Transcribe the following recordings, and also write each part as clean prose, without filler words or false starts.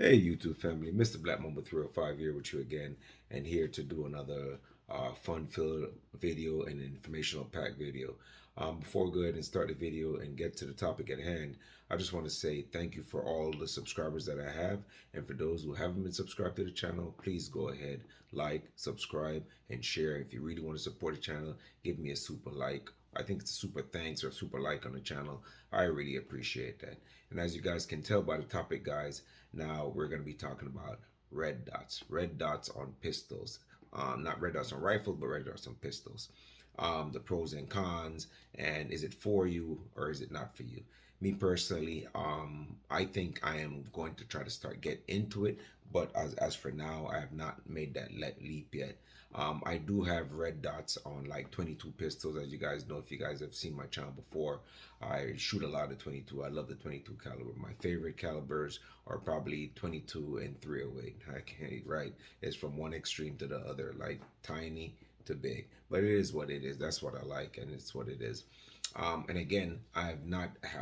Hey YouTube family, Mr. Black Mamba 305 here with you again, and here to do another fun-filled video and informational packed video. Before we go ahead and start the video and get to the topic at hand, I just want to say thank you for all the subscribers that I have, and for those who haven't been subscribed to the channel, please go ahead, like, subscribe, and share. If you really want to support the channel, give me a super like. I think it's a super thanks or super like on the channel. I really appreciate that. And as you guys can tell by the topic, guys, now we're going to be talking about red dots on pistols. Not red dots on rifles, but red dots on pistols. The pros and cons, and is it for you or is it not for you? Me personally, I think I am going to try to start get into it, but as for now, I have not made that leap yet. I do have red dots on like 22 pistols, as you guys know. If you guys have seen my channel before, I shoot a lot of 22. I love the 22 caliber. My favorite calibers are probably 22 and 308. I can't, right? It's from one extreme to the other, like tiny to big. But it is what it is. That's what I like, and it's what it is. And again, I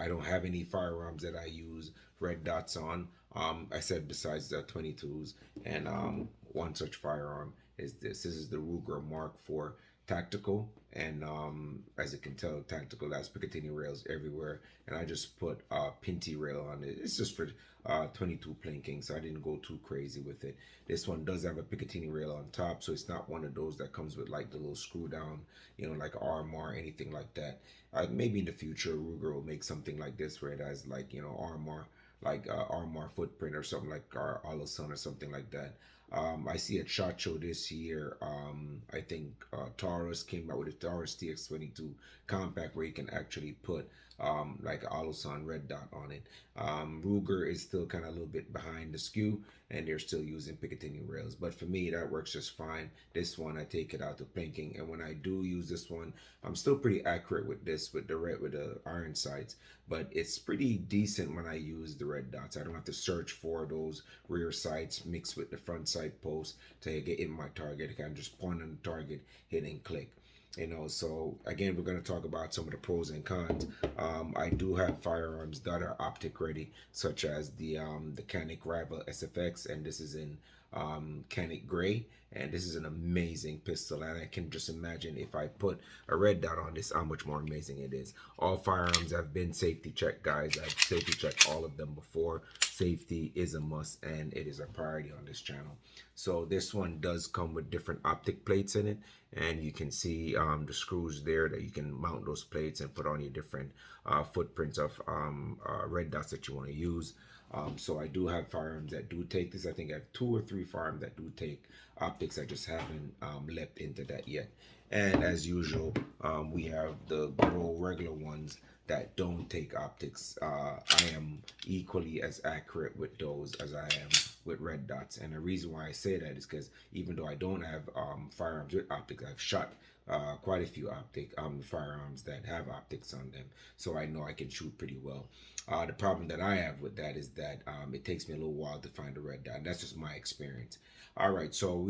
don't have any firearms that I use red dots on. I said besides the 22s, and one such firearm is this. This is the Ruger Mark IV Tactical, and as you can tell, tactical has Picatinny rails everywhere, and I just put a Pinty rail on it. It's just for 22 planking, so I didn't go too crazy with it. This one does have a Picatinny rail on top, so it's not one of those that comes with like the little screw down, like RMR, anything like that. Maybe in the future, Ruger will make something like this where it has like RMR, like RMR footprint or something like our Olosun or something like that. I see at SHOT Show this year. I think Taurus came out with a Taurus TX22 compact where you can actually put like Olosun red dot on it. Ruger is still kind of a little bit behind the skew, and they're still using Picatinny rails. But for me, that works just fine. This one, I take it out to planking, and when I do use this one, I'm still pretty accurate with this with the iron sights. But it's pretty decent when I use the red dots. I don't have to search for those rear sights mixed with the front sight post to get in my target. I can just point on the target, hit and click. So again, we're going to talk about some of the pros and cons. I do have firearms that are optic ready, such as the Canik Rival SFX, and this is in Canik Gray, and this is an amazing pistol, and I can just imagine if I put a red dot on this, how much more amazing it is. All firearms have been safety checked, guys. I've safety checked all of them before. Safety is a must, and it is a priority on this channel. So this one does come with different optic plates in it, and you can see the screws there that you can mount those plates and put on your different footprints of red dots that you want to use. So I do have firearms that do take this. I think I have 2 or 3 firearms that do take optics. I just haven't leapt into that yet. And as usual, we have the good old regular ones that don't take optics. I am equally as accurate with those as I am with red dots. And the reason why I say that is because even though I don't have firearms with optics, I've shot quite a few optic firearms that have optics on them, so I know I can shoot pretty well. The problem that I have with that is that it takes me a little while to find a red dot. And that's just my experience. All right, so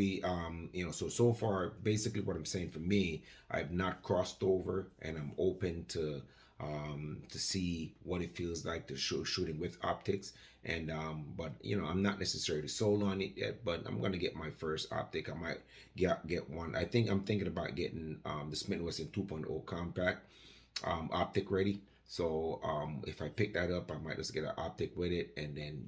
so far, basically what I'm saying for me, I've not crossed over, and I'm open to see what it feels like to shooting with optics. And but I'm not necessarily sold on it yet, but I'm gonna get my first optic. I might get one. I think I'm thinking about getting the Smith & Wesson 2.0 compact optic ready. So if I pick that up, I might just get an optic with it, and then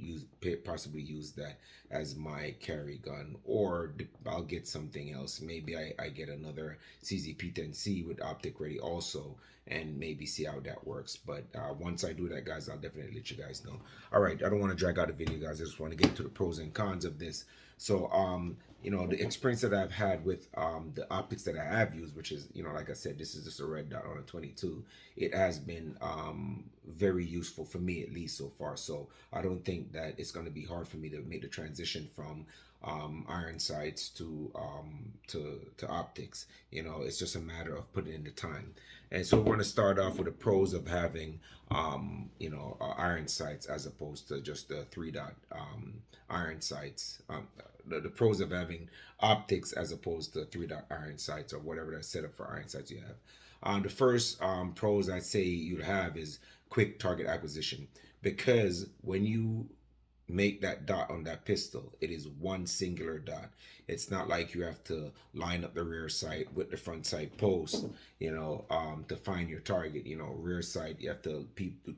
possibly use that as my carry gun, or I'll get something else. Maybe I get another CZP-10C with optic ready also, and maybe see how that works. But once I do that, guys, I'll definitely let you guys know. All right, I don't want to drag out the video, guys. I just want to get to the pros and cons of this. So the experience that I've had with the optics that I have used, which is, like I said, this is just a red dot on a 22. It has been very useful for me, at least so far. So I don't think that it's going to be hard for me to make the transition from iron sights to optics. It's just a matter of putting in the time. And so we're going to start off with the pros of having iron sights as opposed to just the 3 dot iron sights. The pros of having optics as opposed to 3 dot iron sights, or whatever that setup for iron sights you have. The first pros I'd say you'd have is quick target acquisition, because when you make that dot on that pistol. It is one singular dot. It's not like you have to line up the rear sight with the front sight post, to find your target. Rear sight, you have to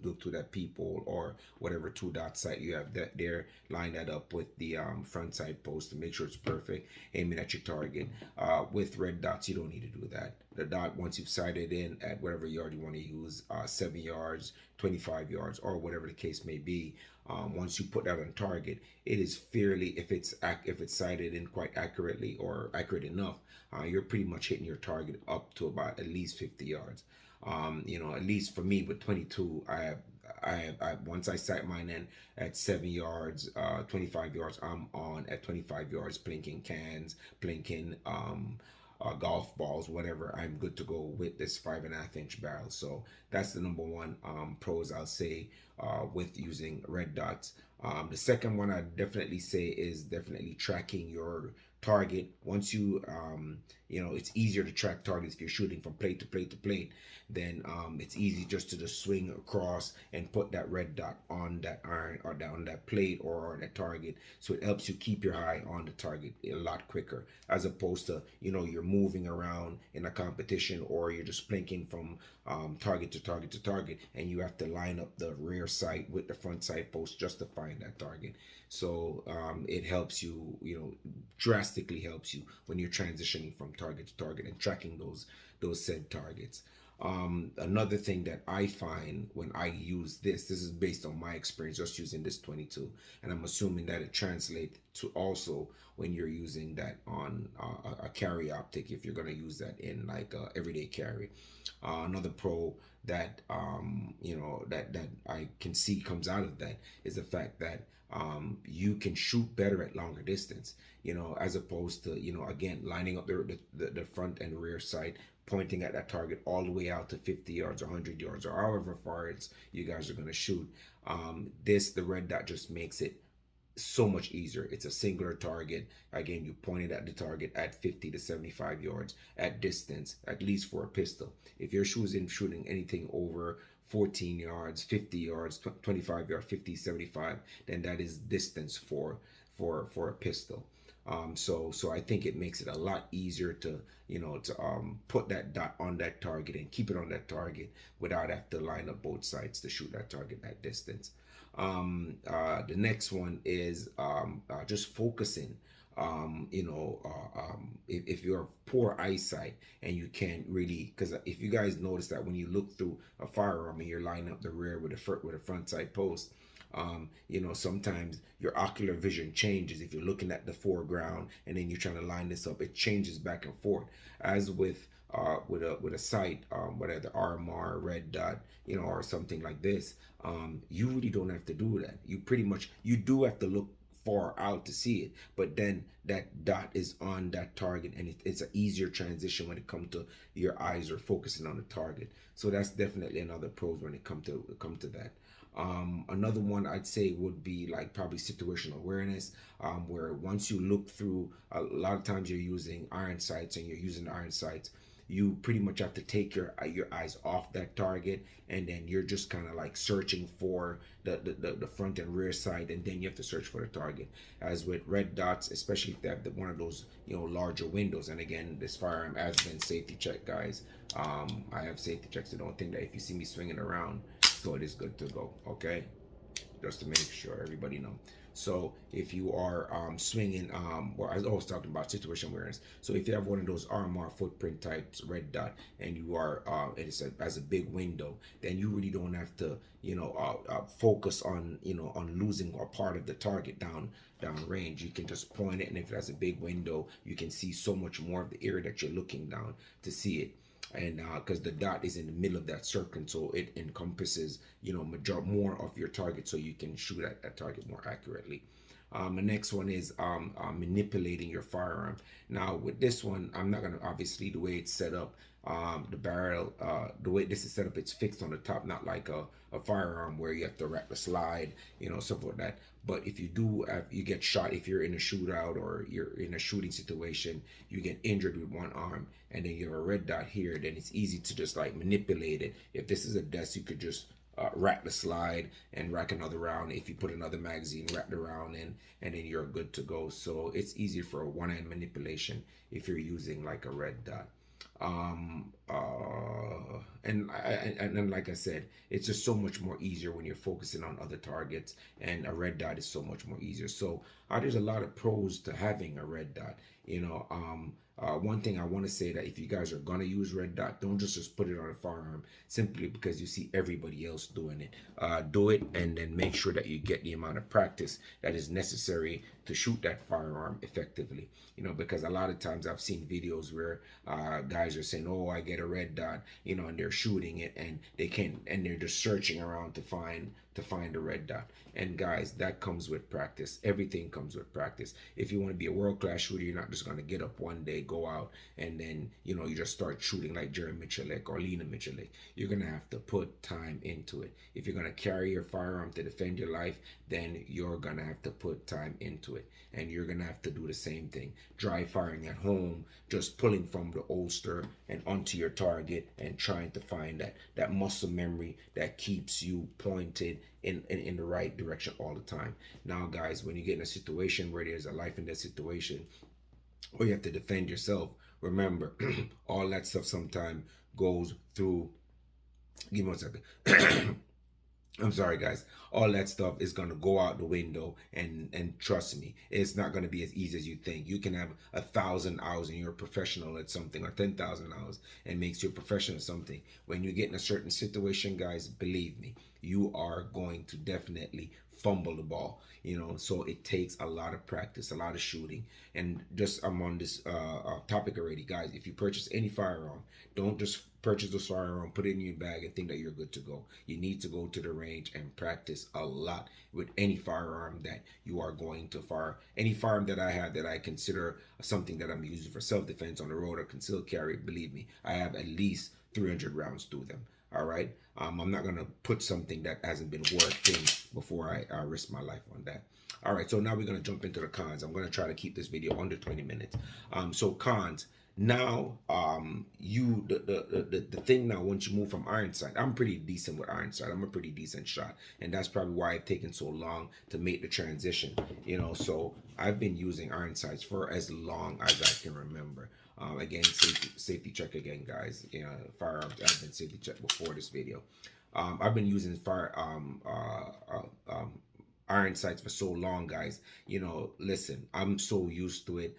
look through that peephole or whatever two dot sight you have that there, line that up with the front sight post to make sure it's perfect, aiming at your target. With red dots, you don't need to do that. The dot, once you've sighted in at whatever yard you want to use, 7 yards, 25 yards, or whatever the case may be, once you put that on target, it is fairly, if it's sighted in quite accurately or accurate enough, you're pretty much hitting your target up to about at least 50 yards. At least for me with 22, once I sight mine in at 7 yards, 25 yards, I'm on at 25 yards, plinking cans, plinking golf balls, whatever. I'm good to go with this 5.5 inch barrel. So that's the number one pros I'll say with using red dots. The second one I definitely say is definitely tracking your target. Once it's easier to track targets if you're shooting from plate to plate to plate. Then it's easy just to swing across and put that red dot on that iron or down that plate or that target. So it helps you keep your eye on the target a lot quicker, as opposed to you're moving around in a competition or you're just plinking from target to target to target, and you have to line up the rear sight with the front sight post just to find that target. So it helps you, drastically helps you when you're transitioning from target to target and tracking those said targets. Another thing that I find when I use this is based on my experience just using this 22, and I'm assuming that it translates to also when you're using that on a carry optic, if you're going to use that in like a everyday carry. Another pro that that I can see comes out of that is the fact that you can shoot better at longer distance, as opposed to again lining up the front and rear sight, pointing at that target all the way out to 50 yards or 100 yards or however far you guys are going to shoot. The red dot just makes it so much easier. It's a singular target. Again, you pointed at the target at 50 to 75 yards at distance, at least for a pistol. If you're shooting anything over 14 yards, 50 yards, 25 yards, 50, 75, then that is distance for a pistol. So I think it makes it a lot easier to put that dot on that target and keep it on that target without having to line up both sides to shoot that target at distance. The next one is just focusing. If you have poor eyesight and you can't really, because if you guys notice that when you look through a firearm and you're lining up the rear with a front side post, sometimes your ocular vision changes. If you're looking at the foreground and then you're trying to line this up, it changes back and forth. As with a sight, whether the RMR, red dot, or something like this, you really don't have to do that. You do have to look far out to see it, but then that dot is on that target, and it's an easier transition when it comes to your eyes are focusing on the target. So that's definitely another pros when it come to that. Another one I'd say would be like probably situational awareness, where once you look through, a lot of times you're using iron sights and you're using iron sights, you pretty much have to take your eyes off that target, and then you're just kind of like searching for the front and rear side, and then you have to search for the target. As with red dots, especially if they have one of those larger windows, and again, this firearm has been safety checked, guys. I have safety checks, so don't think that if you see me swinging around, so it is good to go. Okay, just to make sure everybody know. So if you are swinging, I was always talking about situation awareness. So if you have one of those RMR footprint types, red dot, and you are as a big window, then you really don't have to focus on on losing a part of the target down range. You can just point it, and if it has a big window, you can see so much more of the area that you're looking down to see it. And because the dot is in the middle of that circle, so it encompasses more of your target, so you can shoot at that target more accurately. The next one is manipulating your firearm. Now with this one, I'm not gonna, obviously the way it's set up, the barrel, the way this is set up, it's fixed on the top, not like a firearm where you have to rack the slide, stuff like that. But if you do you get shot, if you're in a shootout or you're in a shooting situation, you get injured with one arm, and then you have a red dot here, then it's easy to just like manipulate it. If this is a desk, you could just rack the slide and rack another round. If you put another magazine, rack the round in, and then you're good to go. So it's easier for a one-hand manipulation if you're using like a red dot. And then like I said, it's just so much more easier when you're focusing on other targets, and a red dot is so much more easier. So there's a lot of pros to having a red dot. One thing I want to say, that if you guys are gonna use red dot, don't just put it on a firearm simply because you see everybody else doing it. Do it, and then make sure that you get the amount of practice that is necessary to shoot that firearm effectively. Because a lot of times I've seen videos where guys are saying, "Oh, I get a red dot," and they're shooting it, and they can't, and they're just searching around to find a red dot. And guys, that comes with practice. Everything comes with practice. If you want to be a world-class shooter, you're not just going to get up one day, go out, and then you just start shooting like Jerry Miculek or Lena Miculek. You're going to have to put time into it. If you're going to carry your firearm to defend your life, then you're going to have to put time into it. And you're going to have to do the same thing. Dry firing at home, just pulling from the holster and onto your target and trying to find that muscle memory that keeps you pointed in the right direction all the time. Now, guys, when you get in a situation where there's a life and death situation, or you have to defend yourself, remember, all that stuff sometimes goes through. Give me 1 second. I'm sorry, guys. All that stuff is gonna go out the window, and trust me, it's not gonna be as easy as you think. You can have 1,000 hours and you're a professional at something, or 10,000 hours and makes you a professional at something. When you get in a certain situation, guys, believe me, you are going to definitely fumble the ball. So it takes a lot of practice, a lot of shooting. And just I'm on this topic already, guys. If you purchase any firearm, don't just purchase the firearm, put it in your bag, and think that you're good to go. You need to go to the range and practice a lot with any firearm that you are going to fire. Any firearm that I have that I consider something that I'm using for self-defense on the road or concealed carry, believe me, I have at least 300 rounds through them. All right. I'm not gonna put something that hasn't been worked in before I risk my life on that. All right. So now we're gonna jump into the cons. I'm gonna try to keep this video under 20 minutes. So cons. Now, the thing now, once you move from iron sight, I'm pretty decent with iron sight. I'm a pretty decent shot, and that's probably why it's taken so long to make the transition. So I've been using iron sights for as long as I can remember. Again, safety check again, guys. Firearms. I've been safety checked before this video. I've been using iron sights for so long, guys. Listen, I'm so used to it.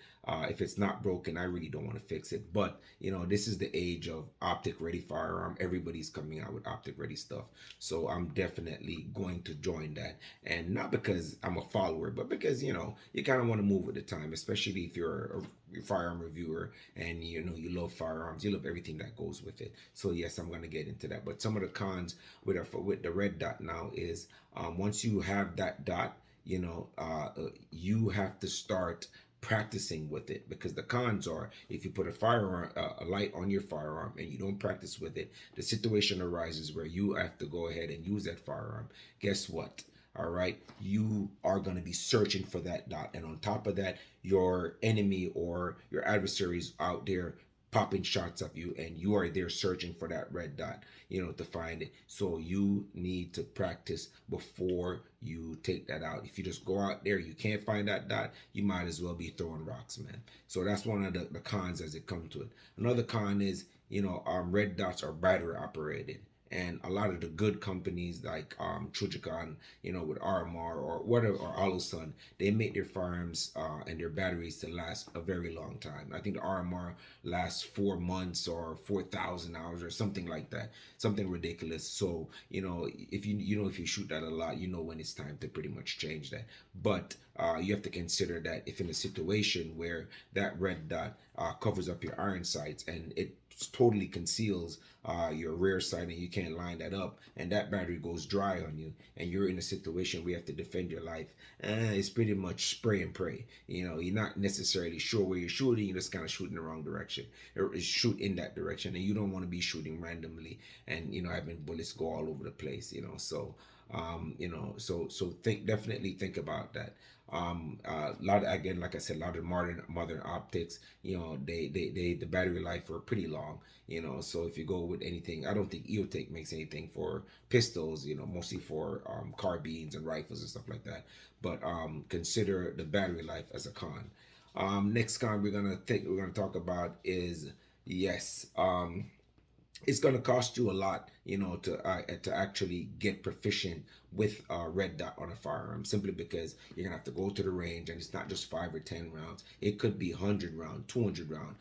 If it's not broken, I really don't want to fix it. But this is the age of optic ready firearm. Everybody's coming out with optic ready stuff, so I'm definitely going to join that. And not because I'm a follower, but because you kind of want to move with the time, especially if you're a firearm reviewer and you love firearms, you love everything that goes with it. So yes, I'm going to get into that. But some of the cons with the red dot now is, once you have that dot, you have to start practicing with it, because the cons are, if you put a light on your firearm and you don't practice with it, the situation arises where you have to go ahead and use that firearm. Guess what? All right, you are going to be searching for that dot, and on top of that, your enemy or your adversaries out there popping shots at you, and you are there searching for that red dot, to find it. So you need to practice before you take that out. If you just go out there, you can't find that dot, you might as well be throwing rocks, man. So that's one of the cons as it comes to it. Another con is, red dots are battery operated. And a lot of the good companies like Trujicon, with RMR or whatever, or Holosun, they make their firearms and their batteries to last a very long time. I think the RMR lasts 4 months or 4,000 hours or something like that, something ridiculous. So if you shoot that a lot, when it's time to pretty much change that. But you have to consider that if in a situation where that red dot covers up your iron sights and it totally conceals your rear sight, and you can't line that up, and that battery goes dry on you, and you're in a situation where you have to defend your life, it's pretty much spray and pray. You're not necessarily sure where you're shooting, you're just kind of shooting the wrong direction, or shoot in that direction, and you don't want to be shooting randomly and having bullets go all over the place. So You know, so think, definitely think about that. Lot again, like I said, a lot of modern optics, you know, they the battery life are pretty long, you know. So if you go with anything, I don't think EOTech makes anything for pistols, you know, mostly for carbines and rifles and stuff like that. But consider the battery life as a con. Next con we're gonna talk about is, yes, it's going to cost you a lot, you know, to actually get proficient with red dot on a firearm, simply because you're gonna have to go to the range, and it's not just 5 or 10 rounds. It could be 100 round, 200 round,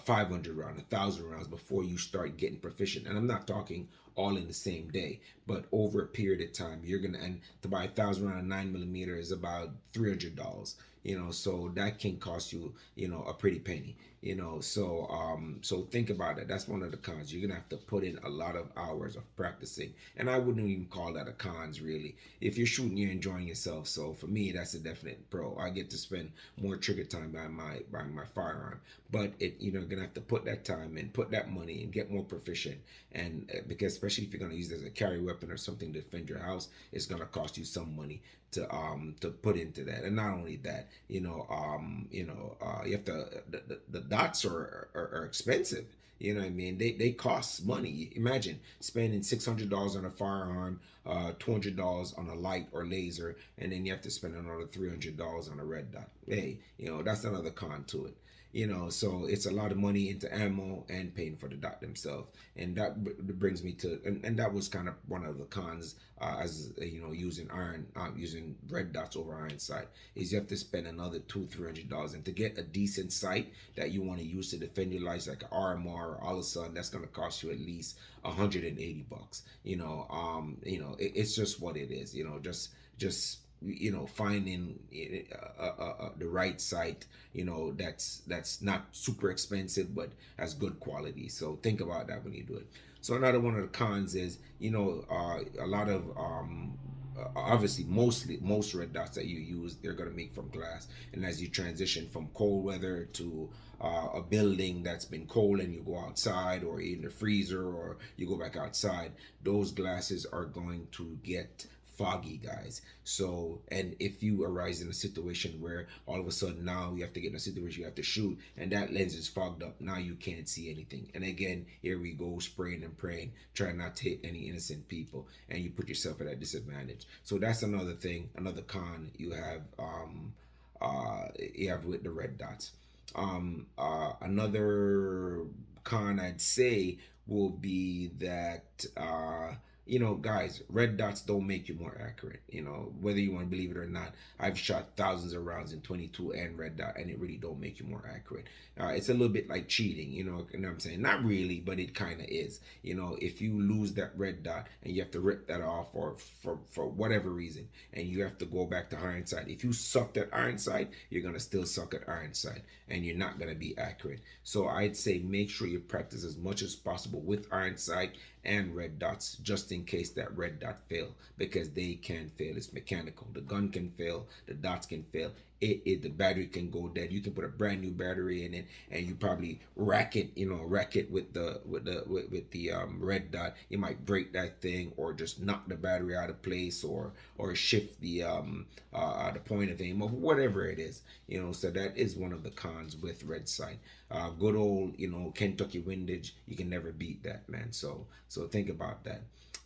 500 round, 1,000 rounds before you start getting proficient. And I'm not talking all in the same day, but over a period of time, you're gonna, and to buy 1,000 round of 9 millimeter is about $300. You know, so that can cost you, you know, a pretty penny. You know, so think about it. That's one of the cons. You're gonna have to put in a lot of hours of practicing, and I wouldn't even call that a cons really. If you're shooting, you're enjoying yourself. So for me, that's a definite pro. I get to spend more trigger time by my firearm, but it, you know, gonna have to put that time and put that money and get more proficient. And because especially if you're gonna use it as a carry weapon or something to defend your house, it's gonna cost you some money to put into that. And not only that, you have to, the dots are expensive. You know what I mean? They cost money. Imagine spending $600 on a firearm, $200 on a light or laser, and then you have to spend another $300 on a red dot. Hey, you know, that's another con to it. You know, so it's a lot of money into ammo and paying for the dot themselves. And that brings me to, and that was kind of one of the cons, as you know, using red dots over iron sight, is you have to spend another $200-300. And to get a decent sight that you want to use to defend your life, like an RMR or all of a sudden, that's going to cost you at least $180. It's just what it is. You know, just you know, finding the right site, you know, that's not super expensive but has good quality. So think about that when you do it. So another one of the cons is, you know, a lot of obviously most red dots that you use, they're going to make from glass. And as you transition from cold weather to a building that's been cold, and you go outside or in the freezer or you go back outside, those glasses are going to get foggy, guys. So, and if you arise in a situation where all of a sudden now you have to get in a situation you have to shoot, and that lens is fogged up, now you can't see anything. And again, here we go, spraying and praying, trying not to hit any innocent people, and you put yourself at a disadvantage. So that's another thing, another con you have with the red dots. Another con I'd say will be that you know, guys, red dots don't make you more accurate. You know, whether you want to believe it or not, I've shot thousands of rounds in 22 and red dot, and it really don't make you more accurate. It's a little bit like cheating, you know what I'm saying? Not really, but it kind of is. You know, if you lose that red dot and you have to rip that off, or for whatever reason, and you have to go back to iron sight, if you sucked at iron sight, you're gonna still suck at iron sight, and you're not gonna be accurate. So I'd say make sure you practice as much as possible with iron sight and red dots, just in case that red dot fail, because they can fail. It's mechanical. The gun can fail, the dots can fail. The battery can go dead. You can put a brand new battery in it, and you probably rack it with the red dot. You might break that thing, or just knock the battery out of place, or shift the point of aim, or whatever it is. You know, so that is one of the cons with red sight. Good old, you know, Kentucky windage, you can never beat that, man. So think about that.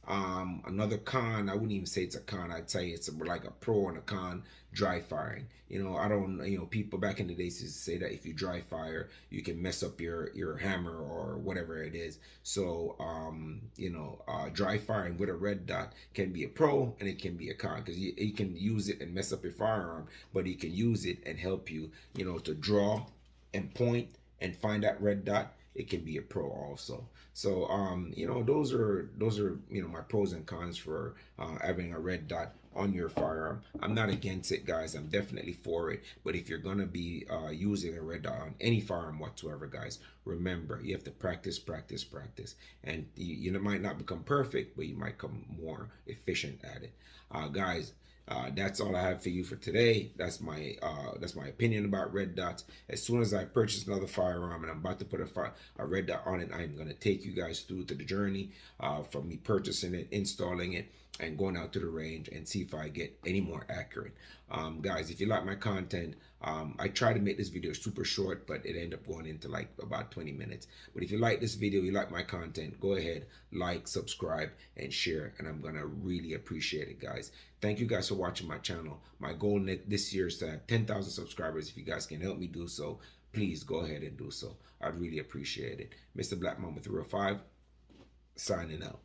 Another con, I wouldn't even say it's a con, I'd say it's like a pro and a con: dry firing. You know, I don't, you know, people back in the days used to say that if you dry fire, you can mess up your hammer or whatever it is. So, dry firing with a red dot can be a pro and it can be a con, because you can use it and mess up your firearm, but you can use it and help you, you know, to draw and point and find that red dot. It can be a pro also. So those are my pros and cons for having a red dot on your firearm. I'm not against it, guys. I'm definitely for it. But if you're gonna be using a red dot on any firearm whatsoever, guys, remember you have to practice, practice, practice, and you might not become perfect, but you might become more efficient at it, guys. That's all I have for you for today. That's my opinion about red dots. As soon as I purchase another firearm and I'm about to put a red dot on it, I'm gonna take you guys through to the journey from me purchasing it, installing it, and going out to the range and see if I get any more accurate. Guys, if you like my content, I try to make this video super short, but it ended up going into like about 20 minutes. But if you like this video, you like my content, go ahead, like, subscribe, and share, and I'm gonna really appreciate it, guys. Thank you guys for watching my channel. My goal this year is to have 10,000 subscribers. If you guys can help me do so, please go ahead and do so. I'd really appreciate it. Mr. Black Mamba 305, signing out.